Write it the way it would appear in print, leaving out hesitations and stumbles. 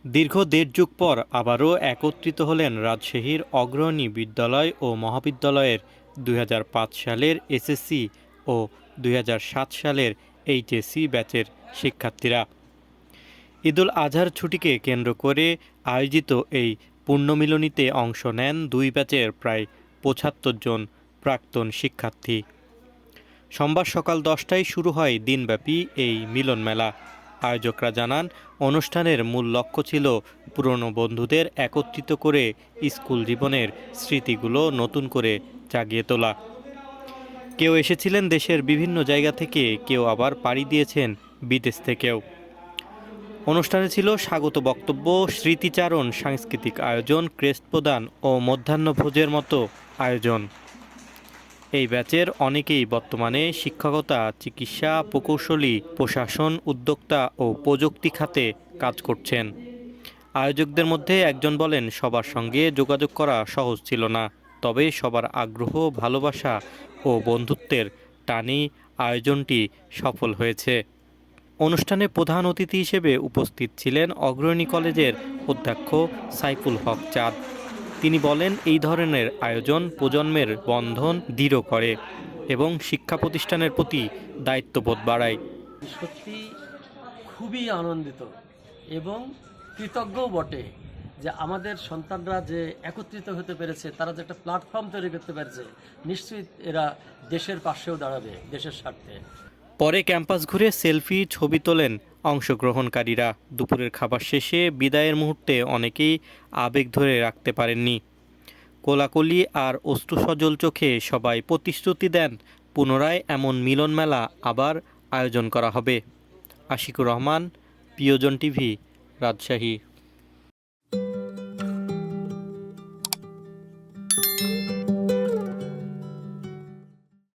দীর্ঘ দেড় যুগ পর আবারও একত্রিত হলেন রাজশাহীর অগ্রণী বিদ্যালয় ও মহাবিদ্যালয়ের ২০০৫ সালের এসএসসি ও ২০০৭ সালের এইচএসসি ব্যাচের শিক্ষার্থীরা। ঈদুল আজহার ছুটিকে কেন্দ্র করে আয়োজিত এই পুণ্যমিলনীতে অংশ নেন দুই ব্যাচের প্রায় ৭৫ জন প্রাক্তন শিক্ষার্থী। সোমবার সকাল ১০টায় শুরু হয় দিনব্যাপী এই মিলন মেলা। আয়োজকরা জানান, অনুষ্ঠানের মূল লক্ষ্য ছিল পুরনো বন্ধুদের একত্রিত করে স্কুল জীবনের স্মৃতিগুলো নতুন করে জাগিয়ে তোলা। কেউ এসেছিলেন দেশের বিভিন্ন জায়গা থেকে, কেউ আবার পাড়ি দিয়েছেন বিদেশ থেকেও। অনুষ্ঠানে ছিল স্বাগত বক্তব্য, স্মৃতিচারণ, সাংস্কৃতিক আয়োজন, ক্রেস্ট প্রদান ও মধ্যাহ্নভোজের মতো আয়োজন। এই ব্যাচের অনেকেই বর্তমানে শিক্ষকতা, চিকিৎসা, প্রকৌশলী, প্রশাসন, উদ্যোক্তা ও প্রযুক্তি খাতে কাজ করছেন। আয়োজকদের মধ্যে একজন বলেন, সবার সঙ্গে যোগাযোগ করা সহজ ছিল না, তবে সবার আগ্রহ, ভালোবাসা ও বন্ধুত্বের টানেই আয়োজনটি সফল হয়েছে। অনুষ্ঠানে প্রধান অতিথি হিসেবে উপস্থিত ছিলেন অগ্রণী কলেজের অধ্যক্ষ সাইফুল হক চাঁদ। তিনি বলেন, এই ধরনের আয়োজন প্রজন্মের বন্ধন দৃঢ় করে এবং শিক্ষা প্রতিষ্ঠানের প্রতি দায়িত্ববোধ বাড়ায়। সত্যি খুবই আনন্দিত এবং কৃতজ্ঞও বটে যে আমাদের সন্তানরা যে একত্রিত হতে পেরেছে, তারা যে একটা প্ল্যাটফর্ম তৈরি করতে পেরেছে, নিশ্চয়ই এরা দেশের পাশেও দাঁড়াবে, দেশের স্বার্থে। পরে ক্যাম্পাস ঘুরে সেলফি, ছবি তোলেন অংশগ্রহণকারীরা। দুপুরের খাবার শেষে বিদায়ের মুহূর্তে অনেকেই আবেগ ধরে রাখতে পারেননি। কোলাকুলি আর অশ্রুসজল চোখে সবাই প্রতিশ্রুতি দেন, পুনরায় এমন মিলন মেলা আবার আয়োজন করা হবে। আশিকুর রহমান, প্রিয়জন টিভি, রাজশাহী।